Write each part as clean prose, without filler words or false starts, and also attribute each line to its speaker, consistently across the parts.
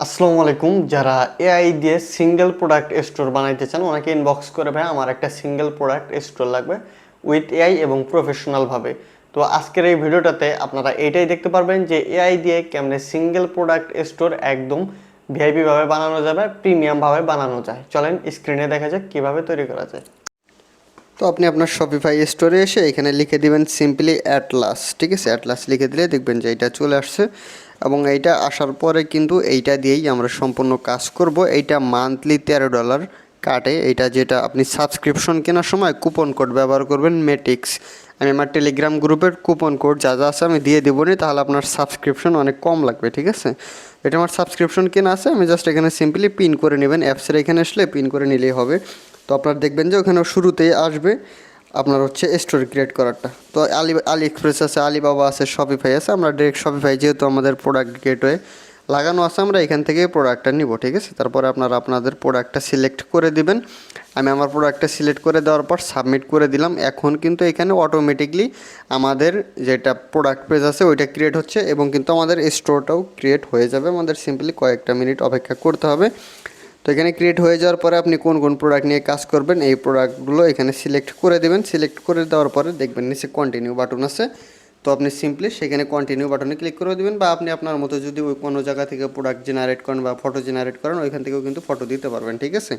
Speaker 1: আসসালামু আলাইকুম। যারা এআই দিয়ে সিঙ্গেল প্রোডাক্ট স্টোর বানাইতে চান অনেকে ইনবক্স করে, ভাই আমার একটা সিঙ্গেল প্রোডাক্ট স্টোর লাগবে উইথ এআই এবং প্রফেশনাল ভাবে। তো আজকের এই ভিডিওটাতে আপনারা এটাই দেখতে পারবেন যে এআই দিয়ে কেমনে সিঙ্গেল প্রোডাক্ট স্টোর একদম ভিআইপি ভাবে বানানো যাবে, প্রিমিয়াম ভাবে বানানো যায়। চলেন স্ক্রিনে দেখা যাক কিভাবে তৈরি করা যায়।
Speaker 2: তো আপনি আপনার শপিফাই স্টোরে এসে এখানে লিখে দিবেন সিম্পলি অ্যাটলাস, ঠিক আছে? অ্যাটলাস লিখে দিলে দেখবেন যে এইটা চলে আসছে এবং এইটা আসার পরে কিন্তু এইটা দিয়েই আমরা সম্পূর্ণ কাজ করব। এইটা মান্থলি $13 কাটে। এইটা যেটা আপনি সাবস্ক্রিপশন কেনার সময় কুপন কোড ব্যবহার করবেন মেটিক্স। আমি আমার টেলিগ্রাম গ্রুপের কুপন কোড যা যা আছে আমি দিয়ে দেবো নি, তাহলে আপনার সাবস্ক্রিপশন অনেক কম লাগবে, ঠিক আছে? এটা আমার সাবস্ক্রিপশন কেনা আছে, আমি জাস্ট এখানে সিম্পলি পিন করে নেবেন। অ্যাপসের এখানে আসলে পিন করে নিলেই হবে। তো আপনারা দেখবেন যে ওখানে শুরুতেই আসবে আপনার হচ্ছে স্টোরি ক্রিয়েট করারটা। তো আলি এক্সপ্রেস আছে, আলিবাবা আছে, শপিফাই আছে। আমরা ডিরেক্ট শপিফাই যেহেতু আমাদের প্রোডাক্ট গেটওয়ে লাগানো আছে, আমরা এখান থেকে প্রোডাক্টটা নিব, ঠিক আছে? তারপরে আপনারা আপনাদের প্রোডাক্টটা সিলেক্ট করে দিবেন। আমি আমার প্রোডাক্টটা সিলেক্ট করে দেওয়ার পর সাবমিট করে দিলাম। এখন কিন্তু এখানে অটোমেটিকলি আমাদের যেটা প্রোডাক্ট পেজ আছে ওইটা ক্রিয়েট হচ্ছে এবং কিন্তু আমাদের স্টোরটাও ক্রিয়েট হয়ে যাবে। আমাদের সিম্পলি কয়েকটা মিনিট অপেক্ষা করতে হবে। তো এখানে ক্রিয়েট হয়ে যাওয়ার পরে আপনি কোন কোন প্রোডাক্ট নিয়ে কাজ করবেন এই প্রোডাক্টগুলো এখানে সিলেক্ট করে দেবেন। সিলেক্ট করে দেওয়ার পরে দেখবেন নিচে কন্টিনিউ বাটন আছে, তো আপনি সিম্পলি সেখানে কন্টিনিউ বাটনে ক্লিক করে দেবেন। বা আপনি আপনার মতো যদি ওই কোনো জায়গা থেকে প্রোডাক্ট জেনারেট করেন বা ফটো জেনারেট করেন ওইখান থেকেও কিন্তু ফটো দিতে পারবেন, ঠিক আছে?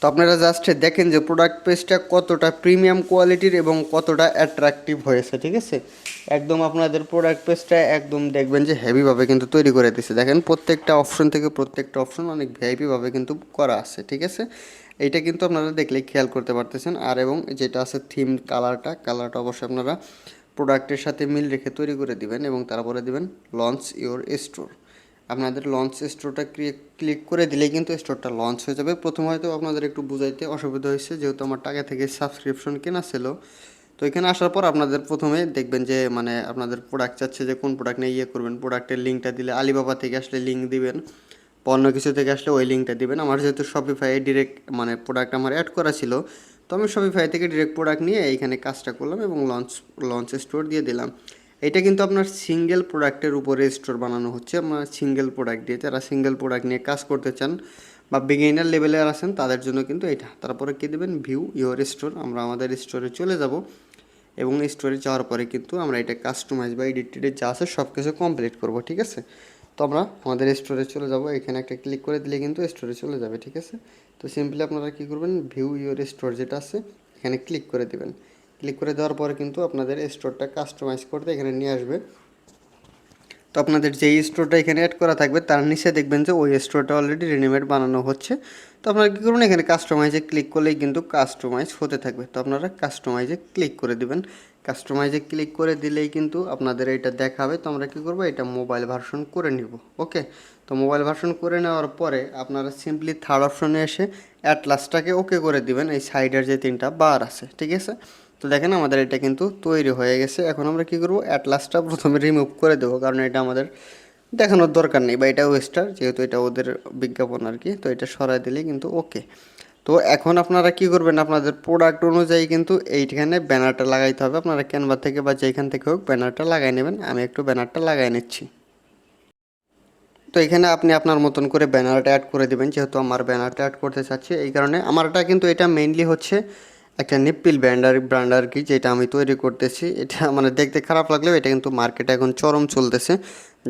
Speaker 2: তো আপনারা জাস্ট দেখেন যে প্রোডাক্ট পেজটা কতটা প্রিমিয়াম কোয়ালিটির এবং কতটা অ্যাট্রাকটিভ হয়েছে, ঠিক আছে? একদম আপনাদের প্রোডাক্ট পেজটা একদম দেখবেন যে হেভিভাবে কিন্তু তৈরি করে দিচ্ছে। দেখেন প্রত্যেকটা অপশন থেকে প্রত্যেকটা অপশন অনেক ভিআইপিভাবে কিন্তু করা আছে, ঠিক আছে? এইটা কিন্তু আপনারা দেখলেই খেয়াল করতে পারতেছেন। আর এবং যেটা আছে থিম কালারটা অবশ্যই আপনারা প্রোডাক্টের সাথে মিল রেখে তৈরি করে দিবেন এবং তারপরে দিবেন লঞ্চ ইওর স্টোর। আপনাদের লঞ্চ স্টোরটা ক্লিক করে দিলেই কিন্তু স্টোরটা লঞ্চ হয়ে যাবে। প্রথম হয়তো আপনাদের একটু বুঝাইতে অসুবিধা হয়েছে, যেহেতু আমার টাকা থেকে সাবস্ক্রিপশন কেনা ছিল। তো এখানে আসার পর আপনাদের প্রথমে দেখবেন যে মানে আপনাদের প্রোডাক্ট চাচ্ছে যে কোন প্রোডাক্ট নিয়ে করবেন। প্রোডাক্টের লিঙ্কটা দিলে আলিবাবা থেকে আসলে লিঙ্ক দিবেন, বা অন্য কিছু থেকে আসলে ওই লিঙ্কটা দিবেন। আমার যেহেতু শপিফাই ডিরেক্ট মানে প্রোডাক্ট আমার অ্যাড করা ছিল, তো আমি শপিফাই থেকে ডিরেক্ট প্রোডাক্ট নিয়ে এইখানে কাজটা করলাম এবং লঞ্চ স্টোর দিয়ে দিলাম। এটা কিন্তু আপনার সিঙ্গেল প্রোডাক্টের উপরে স্টোর বানানো হচ্ছে। আপনার সিঙ্গেল প্রোডাক্ট দিয়ে, যারা সিঙ্গেল প্রোডাক্ট নিয়ে কাজ করতে চান বা বিগিনার লেভেলে আছেন তাদের জন্য কিন্তু এটা। তারপরে কী দেবেন, ভিউ ইওর স্টোর। আমরা আমাদের স্টোরে চলে যাব এবং স্টোরে যাওয়ার পরে কিন্তু আমরা এটা কাস্টমাইজ বা এডিটেড যা আছে সব কিছু কমপ্লিট করব, ঠিক আছে? তো আমরা আমাদের স্টোরে চলে যাব, এখানে একটা ক্লিক করে দিলে কিন্তু স্টোরে চলে যাবে, ঠিক আছে? তো সিম্পলি আপনারা কী করবেন, ভিউ ইওর স্টোর যেটা আছে এখানে ক্লিক করে দেবেন। ক্লিক করে দেওয়ার পরে কিন্তু আপনাদের স্টোরটা কাস্টমাইজ করতে এখানে নিয়ে আসবে। তো আপনাদের যেই স্টোরটা এখানে অ্যাড করা থাকবে তার নিচে দেখবেন যে ওই স্টোরটা অলরেডি রেডিমেড বানানো হচ্ছে। তো আপনারা কী করবেন, এখানে কাস্টমাইজে ক্লিক করলেই কিন্তু কাস্টমাইজ হতে থাকবে। তো আপনারা কাস্টমাইজে ক্লিক করে দিবেন। কাস্টমাইজে ক্লিক করে দিলেই কিন্তু আপনাদের এটা দেখাবে। তো আমরা কী করবো, এটা মোবাইল ভার্সন করে নিব। ওকে, তো মোবাইল ভার্সন করে নেওয়ার পরে আপনারা সিম্পলি থার্ড অপশনে এসে অ্যাটলাসটাকে ওকে করে দিবেন। এই সাইডের যে তিনটা বার আছে, ঠিক আছে? তো দেখেন আমাদের এটা কিন্তু তৈরি হয়ে গেছে। এখন আমরা কী করবো, অ্যাটলাসটা প্রথমে রিমুভ করে দেবো, কারণ এটা আমাদের দেখানোর দরকার নেই বা এটা ওয়েস্টার, যেহেতু এটা ওদের বিজ্ঞাপন আর কি। তো এটা সরাই দিলেই কিন্তু ওকে। তো এখন আপনারা কি করবেন, আপনাদের প্রোডাক্ট অনুযায়ী কিন্তু এইখানে ব্যানারটা লাগাইতে হবে। আপনারা ক্যানভা থেকে বা যেখান থেকে হোক ব্যানারটা লাগাই নেবেন। আমি একটু ব্যানারটা লাগাই নিচ্ছি। তো এখানে আপনি আপনার মতন করে ব্যানারটা অ্যাড করে দেবেন, যেহেতু আমার ব্যানারটা অ্যাড করতে চাচ্ছি এই কারণে। আমারটা কিন্তু এটা মেইনলি হচ্ছে একটা নিপ্পিল ব্র্যান্ড আর কি, যেটা আমি তৈরি করতেছি। এটা মানে দেখতে খারাপ লাগলেও এটা কিন্তু মার্কেটে এখন চরম চলতেছে,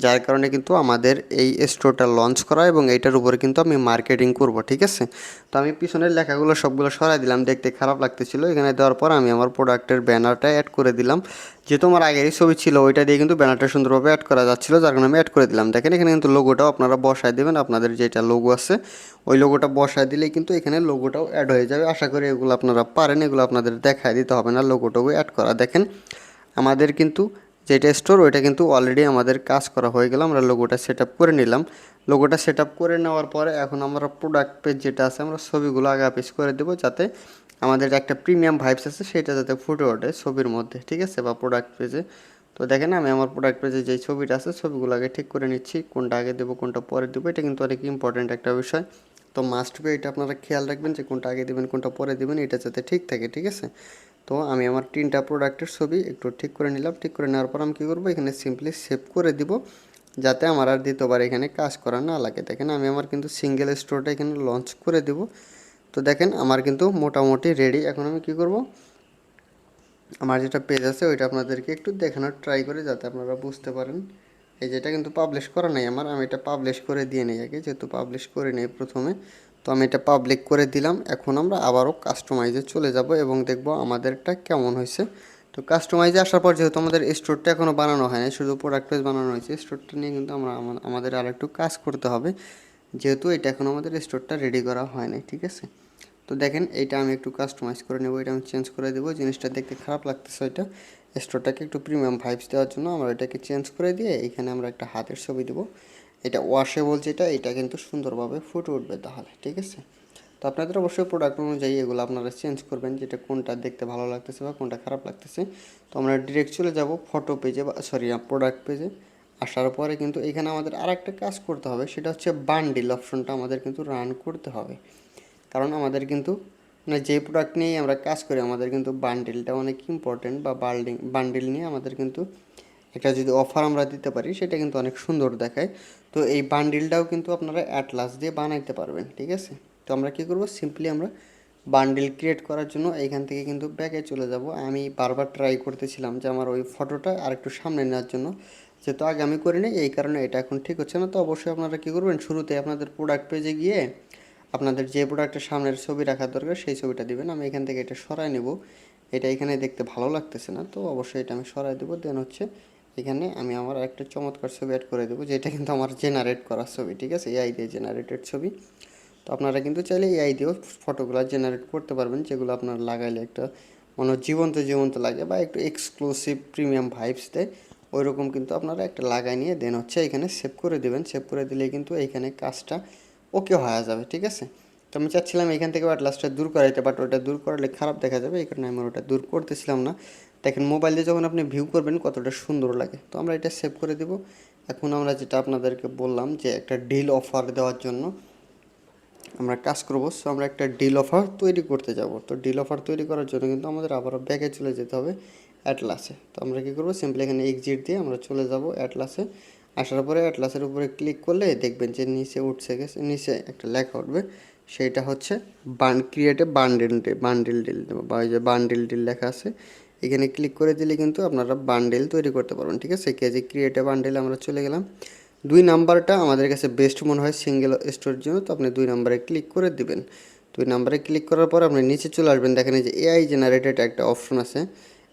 Speaker 2: যার কারণে কিন্তু আমাদের এই স্টোরটা লঞ্চ করা এবং এইটার উপরে কিন্তু আমি মার্কেটিং করব, ঠিক আছে? তো আমি পিছনের লেখাগুলো সবগুলো সরাই দিলাম, দেখতে খারাপ লাগতেছিল। এখানে দেওয়ার পর আমি আমার প্রোডাক্টের ব্যানারটা অ্যাড করে দিলাম। যেহেতু আমার আগেরই ছবি ছিল ওইটা দিয়ে কিন্তু ব্যানারটা সুন্দরভাবে অ্যাড করা যাচ্ছিলো, যার কারণে আমি অ্যাড করে দিলাম। দেখেন এখানে কিন্তু লোগোটাও আপনারা বসায় দেবেন। আপনাদের যেটা লোগো আছে ওই লোগোটা বসায় দিলেই কিন্তু এখানে লোগোটাও অ্যাড হয়ে যাবে। আশা করি এগুলো আপনারা পারেন, এগুলো আপনাদের দেখায় দিতে হবে না লোগোটাও অ্যাড করা। দেখেন আমাদের কিন্তু যেটা স্টোর ওইটা কিন্তু অলরেডি আমাদের কাজ করা হয়ে গেল। আমরা লোগোটা সেট আপ করে নিলাম। লোগোটা সেট আপ করে নেওয়ার পরে এখন আমরা প্রোডাক্ট পেজ যেটা আছে আমরা ছবিগুলো আগা পিছ করে দেবো, যাতে আমাদের একটা প্রিমিয়াম ভাইবস আছে সেটা যাতে ফুটে ওঠে ছবির মধ্যে, ঠিক আছে, বা প্রোডাক্ট পেজে। তো দেখেন আমি আমার প্রোডাক্ট পেজে যেই ছবিটা আছে ছবিগুলো আগে ঠিক করে নিচ্ছি, কোনটা আগে দেবো কোনটা পরে দেবো। এটা কিন্তু অনেক ইম্পর্ট্যান্ট একটা বিষয়। তো মাস্ট বি এটা আপনারা খেয়াল রাখবেন যে কোনটা আগে দেবেন কোনটা পরে দেবেন, এটা যাতে ঠিক থাকে, ঠিক আছে? তো আমি আমার তিনটা প্রোডাক্টের ছবি একটু ঠিক করে নিলাম। ঠিক করে নেওয়ার পর আমি কী করবো, এখানে সিম্পলি সেভ করে দিব। যাতে আমার আর দ্বিতীয়বার এখানে কাজ করা না লাগে। দেখেন আমি আমার কিন্তু সিঙ্গেল স্টোরটা এখানে লঞ্চ করে দেব। তো দেখেন আমার কিন্তু মোটামুটি রেডি। এখন আমি কি করব, আমার যেটা পেজ আছে ওইটা আপনাদেরকে একটু দেখানোর ট্রাই করে যাতে আপনারা বুঝতে পারেন। এই যেটা কিন্তু পাবলিশ করা নাই আমার, আমি এটা পাবলিশ করে দিয়ে নিই আগে, যেহেতু পাবলিশ করে নিই প্রথমে। তো আমি এটা পাবলিক করে দিলাম। এখন আমরা আবারও কাস্টমাইজে চলে যাব এবং দেখব আমাদেরটা কেমন হয়েছে। তো কাস্টমাইজে আসার পর যেহেতু আমাদের স্টোরটা এখনও বানানো হয় না, শুধু প্রোডাক্ট পেজ বানানো হয়েছে, স্টোরটা নিয়ে কিন্তু আমাদের আর একটু কাজ করতে হবে, যেহেতু এটা এখন আমাদের স্টোরটা রেডি করা হয় নাই। ঠিক আছে, তো দেখেন এইটা আমি একটু কাস্টমাইজ করে নেব, এটা আমি চেঞ্জ করে দেবো। জিনিসটা দেখতে খারাপ লাগতেছে, ওইটা স্টোরটাকে একটু প্রিমিয়াম ভাইবস দেওয়ার জন্য আমরা এটাকে চেঞ্জ করে দিয়ে এখানে আমরা একটা হাতের ছবি দেবো। এটা ওয়াশেবল, এটা কিন্তু সুন্দরভাবে ফুটে উঠবে তাহলে। ঠিক আছে, তো আপনাদের অবশ্যই প্রোডাক্ট অনুযায়ী এগুলো আপনারা চেঞ্জ করবেন, যেটা কোনটা দেখতে ভালো লাগতেছে বা কোনটা খারাপ লাগতেছে। তো আমরা ডিরেক্ট চলে যাব ফটো পেজে, বা সরি প্রোডাক্ট পেজে। আসার পরে কিন্তু এখানে আমাদের আর একটা কাজ করতে হবে, সেটা হচ্ছে বান্ডিল অপশনটা আমাদের কিন্তু রান করতে হবে। কারণ আমাদের কিন্তু মানে যে প্রোডাক্ট নিয়েই আমরা কাজ করি আমাদের কিন্তু বান্ডিলটা অনেক ইম্পর্টেন্ট, বা বান্ডিল নিয়ে আমাদের কিন্তু একটা যদি অফার আমরা দিতে পারি সেটা কিন্তু অনেক সুন্দর দেখায়। তো এই বান্ডিলটাও কিন্তু আপনারা অ্যাটলাস দিয়ে বানাইতে পারবেন। ঠিক আছে, তো আমরা কী করব, সিম্পলি আমরা বান্ডিল ক্রিয়েট করার জন্য এইখান থেকে কিন্তু ব্যাকে চলে যাব। আমি বারবার ট্রাই করতেছিলাম যে আমার ওই ফটোটা আর একটু সামনে নেওয়ার জন্য, যেহেতু আগে আমি করি নাই এই কারণে এটা এখন ঠিক হচ্ছে না। তো অবশ্যই আপনারা কী করবেন, শুরুতে আপনাদের প্রোডাক্ট পেজে গিয়ে আপনাদের যে প্রোডাক্টের সামনের ছবি রাখার দরকার সেই ছবিটা দিবেন। আমি এখান থেকে এটা সরাই নেব, এটা এখানে দেখতে ভালো লাগতেছে না, তো অবশ্যই এটা আমি সরাই দেবো। দেন হচ্ছে এখানে আমি আমার একটা চমৎকার ছবি অ্যাড করে দেবো, যেটা কিন্তু আমার জেনারেট করা ছবি। ঠিক আছে, এআই দিয়ে জেনারেটেড ছবি। তো আপনারা কিন্তু চাইলে এআই দিয়েও ফটোগুলো জেনারেট করতে পারবেন, যেগুলো আপনার লাগাইলে একটা মনে জীবন্ত জীবন্ত লাগে বা একটু এক্সক্লুসিভ প্রিমিয়াম ভাইবস দেয়। ওই রকম কিন্তু আপনারা একটা লাগাই নিয়ে দেন হচ্ছে এখানে সেভ করে দেবেন। সেভ করে দিলে কিন্তু এইখানে কাজটা ওকে হয়ে যাবে। ঠিক আছে, তো আমি চাচ্ছিলাম এখান থেকে অ্যাটলাসটা দূর করাইতে, বাট ওটা দূর করালে খারাপ দেখা যাবে, এই কারণে আমি ওটা দূর করতেছিলাম না। দেখেন মোবাইল দিয়ে যখন আপনি ভিউ করবেন কতটা সুন্দর লাগে। তো আমরা এটা সেভ করে দেব। এখন আমরা যেটা আপনাদেরকে বললাম যে একটা ডিল অফার দেওয়ার জন্য আমরা কাজ করব, সো আমরা একটা ডিল অফার তৈরি করতে যাব। তো ডিল অফার তৈরি করার জন্য কিন্তু আমাদের আবারও ব্যাকে চলে যেতে হবে অ্যাটলাসে। তো আমরা কী করবো, সিম্পলি এখানে এক্সিট দিয়ে আমরা চলে যাব অ্যাটলাসে। আসার পরে অ্যাটলাসের উপরে ক্লিক করলে দেখবেন যে নিচে উঠছে গেছে, নিচে একটা লেখা উঠবে, সেইটা হচ্ছে ক্রিয়েটে বান্ডিল ডিল বা ওই যে বান্ডিল ডিল লেখা আছে, এখানে ক্লিক করে দিলে কিন্তু আপনারা বান্ডেল তৈরি করতে পারবেন। ঠিক আছে, কেজি ক্রিয়েটে বান্ডেল আমরা চলে গেলাম। 2 নাম্বারটা আমাদের কাছে বেস্ট মনে হয় সিঙ্গেল স্টোরের জন্য, তো আপনি 2 নাম্বারে ক্লিক করে দিবেন। 2 নাম্বারে ক্লিক করার পর আপনি নিচে চলে আসবেন, দেখেন এই যে এআই জেনারেটেড একটা অপশন আছে,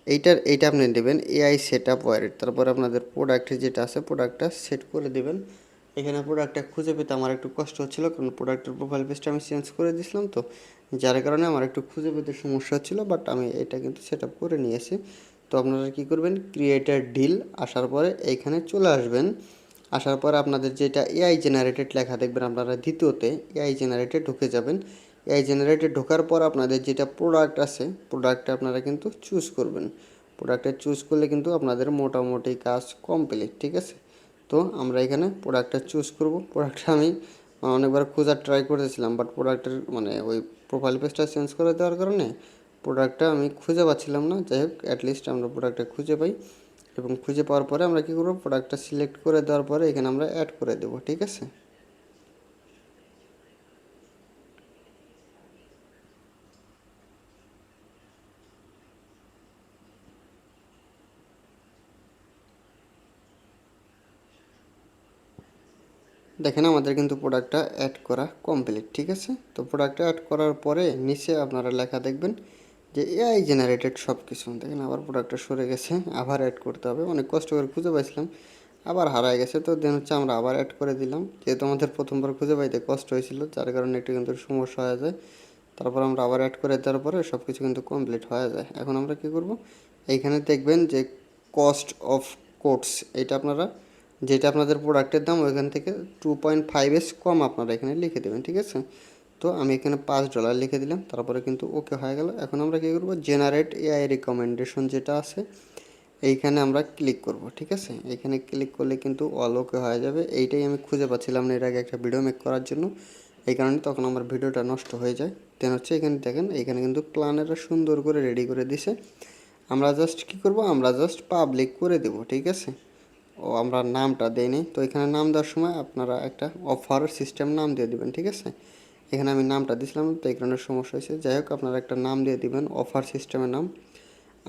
Speaker 2: এইটা আপনি দেবেন এআই সেট আপ ওয়ারেড। তারপর আপনাদের প্রোডাক্ট যেটা আছে প্রোডাক্টটা সেট করে দেবেন। এখানে প্রোডাক্টটা খুঁজে পেতে আমার একটু কষ্ট হচ্ছিলো, কারণ প্রোডাক্টের প্রোফাইল পেজটা আমি চেঞ্জ করে দিয়েছিলাম, তো যার কারণে আমার একটু খুঁজে পেতে সমস্যা হচ্ছিলো, বাট আমি এটা কিন্তু সেট আপ করে নিয়েছি। তো আপনারা কী করবেন, ক্রিয়েটার ডিল আসার পরে এইখানে চলে আসবেন। আসার পর আপনাদের যেটা এআই জেনারেটেড লেখা দেখবেন, আপনারা দ্বিতীয়তে এআই জেনারেটেড ঢুকে যাবেন। এআই জেনারেটেড ঢোকার পর আপনাদের যেটা প্রোডাক্ট আছে প্রোডাক্টটা আপনারা কিন্তু চুজ করবেন। প্রোডাক্টটা চুজ করলে কিন্তু আপনাদের মোটামুটি কাজ কমপ্লিট। ঠিক আছে, তো আমরা এখানে প্রোডাক্টটা চুজ করব। প্রোডাক্টটা আমি অনেকবার খোঁজার ট্রাই করেছিলাম, বাট প্রোডাক্টের মানে ওই প্রোফাইল পেজটা চেঞ্জ করে দেওয়ার কারণে প্রোডাক্টটা আমি খুঁজে পাচ্ছিলাম না। যাই হোক, অ্যাটলিস্ট আমরা প্রোডাক্টটা খুঁজে পাই, এবং খুঁজে পাওয়ার পরে আমরা কী করবো, প্রোডাক্টটা সিলেক্ট করে দেওয়ার পরে এখানে আমরা অ্যাড করে দেবো। ঠিক আছে, দেখেন আমাদের কিন্তু প্রোডাক্টটা অ্যাড করা কমপ্লিট। ঠিক আছে, তো প্রোডাক্টটা অ্যাড করার পরে নিচে আপনারা লেখা দেখবেন যে এআই জেনারেটেড সব কিছু। দেখেন আবার প্রোডাক্টটা সরে গেছে, আবার অ্যাড করতে হবে, অনেক কষ্ট করে খুঁজে পাইছিলাম, আবার হারায় গেছে। তো দেন হচ্ছে আমরা আবার অ্যাড করে দিলাম, যেহেতু আমাদের প্রথমবার খুঁজে পাইতে কষ্ট হয়েছিল, যার কারণে একটু কিন্তু সমস্যা হয়ে যায়। তারপর আমরা আবার অ্যাড করে দেওয়ার পরে সব কিছু কিন্তু কমপ্লিট হয়ে যায়। এখন আমরা কী করব, এইখানে দেখবেন যে কস্ট অফ কোটস, এটা আপনারা যেটা আপনাদের প্রোডাক্টের দাম ওইখান থেকে 2.5 কম আপনারা এখানে লিখে দেবেন। ঠিক আছে, তো আমি এখানে $5 লিখে দিলাম, তারপরে কিন্তু ওকে হয়ে গেল। এখন আমরা কী করব, জেনারেট এআই রিকমেন্ডেশন যেটা আছে এইখানে আমরা ক্লিক করব। ঠিক আছে, এখানে ক্লিক করলে কিন্তু অল ওকে হয়ে যাবে। এইটাই আমি খুঁজে পাচ্ছিলাম না এর আগে একটা ভিডিও মেক করার জন্য, এই কারণে তখন আমার ভিডিওটা নষ্ট হয়ে যায়। দেন হচ্ছে এখানে দেখেন এখানে কিন্তু প্ল্যানেরটা সুন্দর করে রেডি করে দিছে। আমরা জাস্ট কী করব, আমরা জাস্ট পাবলিক করে দেব। ঠিক আছে, ও আমরা নামটা দেইনি, তো এখানে নাম দেওয়ার সময় আপনারা একটা অফার সিস্টেম নাম দিয়ে দিবেন, ঠিক আছে। এখানে আমি নামটা দিছিলাম, তো এই কারণে সমস্যা হয়েছে। যাই হোক, আপনারা একটা নাম দিয়ে দিবেন, অফার সিস্টেমের নাম।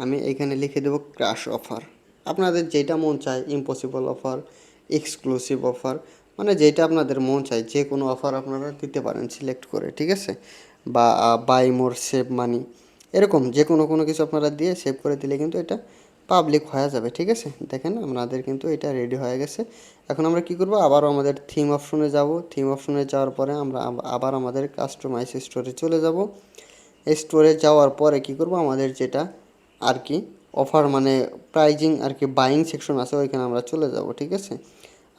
Speaker 2: আমি এখানে লিখে দেবো ক্র্যাশ অফার। আপনাদের যেটা মন চায়, ইম্পসিবল অফার, এক্সক্লুসিভ অফার, মানে যেটা আপনাদের মন চায় যে কোনো অফার আপনারা দিতে পারেন সিলেক্ট করে, ঠিক আছে। বা বাই মোর সেভ মানি, এরকম যে কোনো কিছু আপনারা দিয়ে সেভ করে দিলে কিন্তু এটা পাবলিক হয়ে যাবে, ঠিক আছে। দেখেন আমাদের কিন্তু এটা রেডি হয়ে গেছে। এখন আমরা কি করব, আবারও আমাদের থিম অপশনে যাব। থিম অপশনে যাওয়ার পরে আমরা আবার আমাদের কাস্টমাইজ স্টোরে চলে যাব। স্টোরে যাওয়ার পরে কি করব, আমাদের যেটা আর কি অফার মানে প্রাইজিং আর কি বাইং সেকশন আছে, ওইখানে আমরা চলে যাব, ঠিক আছে।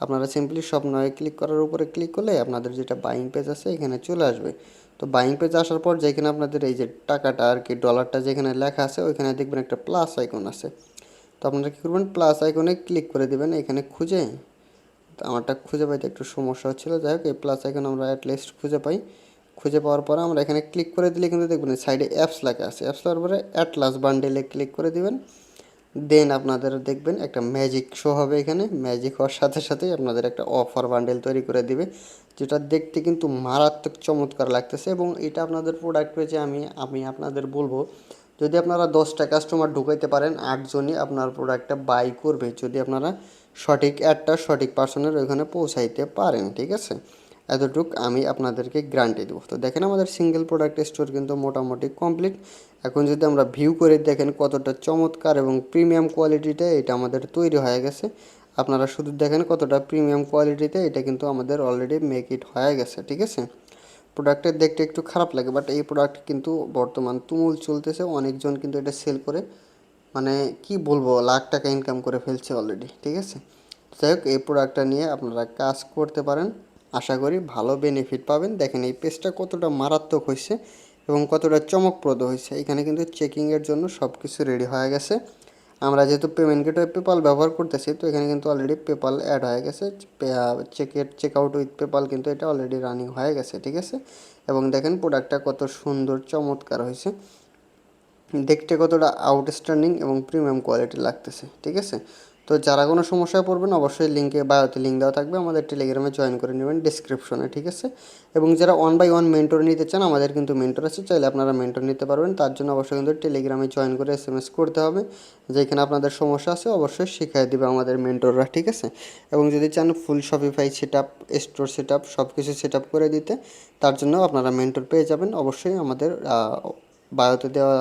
Speaker 2: আপনারা সিম্পলি শপ নয় ক্লিক করার উপরে ক্লিক করলে আপনাদের যেটা বাইং পেজ আছে এখানে চলে আসবে। তো বাইং পেজ আসার পর যেখানে আপনাদের এই যে টাকাটা আর কি ডলারটা যেখানে লেখা আছে ওইখানে দেখবেন একটা প্লাস আইকন আছে। তো আপনারা কী করবেন, প্লাস আইকনে ক্লিক করে দেবেন এখানে খুঁজে। তো আমারটা খুঁজে পাইতে একটু সমস্যা হচ্ছিলো। যাই হোক, এই প্লাস আইকন আমরা অ্যাটলিস্ট খুঁজে পাই। খুঁজে পাওয়ার পরে আমরা এখানে ক্লিক করে দিলে কিন্তু দেখবেন সাইডে অ্যাপস লেখা আছে। অ্যাপস লেখার পরে অ্যাটলাস বান্ডেলে ক্লিক করে দিবেন। দেন আপনাদের দেখবেন একটা ম্যাজিক শো হবে। এখানে ম্যাজিক হওয়ার সাথে সাথেই আপনাদের একটা অফার বান্ডেল তৈরি করে দিবে, যেটা দেখতে কিন্তু মারাত্মক চমৎকার লাগতেছে। এবং এটা আপনাদের প্রোডাক্ট পেজে আমি আপনাদের বলবো, যদি আপনারা 10টা কাস্টমার ঢুকাইতে পারেন 8জনই আপনার প্রোডাক্টটা বাই করবে, যদি আপনারা সঠিক অ্যাডটা সঠিক পার্সনের ওইখানে পৌঁছাইতে পারেন, ঠিক আছে। এতটুক আমি আপনাদেরকে গ্যারান্টি দেবো। তো দেখেন আমাদের সিঙ্গেল প্রোডাক্ট স্টোর কিন্তু মোটামুটি কমপ্লিট। এখন যদি আমরা ভিউ করে দেখেন কতটা চমৎকার এবং প্রিমিয়াম কোয়ালিটিতে এটা আমাদের তৈরি হয়ে গেছে। আপনারা শুধু দেখেন কতটা প্রিমিয়াম কোয়ালিটিতে এটা কিন্তু আমাদের অলরেডি মেক ইট হয়ে গেছে, ঠিক আছে। প্রোডাক্টের দেখতে একটু খারাপ লাগে, বাট এই প্রোডাক্ট কিন্তু বর্তমান তুমুল চলতেছে। অনেকজন কিন্তু এটা সেল করে মানে কি বলবো লাখ টাকা ইনকাম করে ফেলছে অলরেডি, ঠিক আছে। যাই হোক, এই প্রোডাক্টটা নিয়ে আপনারা কাজ করতে পারেন, আশা করি ভালো বেনিফিট পাবেন। দেখেন এই পেজটা কতটা মারাত্মক হয়েছে এবং কতটা চমকপ্রদ হয়েছে। এখানে কিন্তু চেকিংয়ের জন্য সব কিছু রেডি হয়ে গেছে। আমরা যেহেতু পেমেন্ট গেটওয়ে পেপাল ব্যবহার করতেছি, তো এখানে কিন্তু অলরেডি পেপাল অ্যাড হয়ে গেছে। চেক আউট উইথ পেপাল কিন্তু এটা অলরেডি রানিং হয়ে গেছে, ঠিক আছে। এবং দেখেন প্রোডাক্টটা কত সুন্দর চমৎকার হয়েছে, দেখতে কতটা আউটস্ট্যান্ডিং এবং প্রিমিয়াম কোয়ালিটি লাগতেছে, ঠিক আছে। তো যারা কোনো সমস্যায় পড়বেন অবশ্যই লিঙ্কে বায়োতে লিঙ্ক দেওয়া থাকবে, আমাদের টেলিগ্রামে জয়েন করে নেবেন ডিসক্রিপশনে, ঠিক আছে। এবং যারা 1 by 1 মেন্টর নিতে চান, আমাদের কিন্তু মেন্টর আছে, চাইলে আপনারা মেন্টর নিতে পারবেন। তার জন্য অবশ্যই কিন্তু টেলিগ্রামে জয়েন করে SMS করতে হবে, যেখানে আপনাদের সমস্যা আছে অবশ্যই শিখিয়ে দেবে আমাদের মেন্টররা, ঠিক আছে। এবং যদি চান full Shopify set up, store set up সব কিছু সেট আপ করে দিতে, তার জন্য আপনারা মেন্টর পেয়ে যাবেন অবশ্যই আমাদের বায়োতে দেওয়া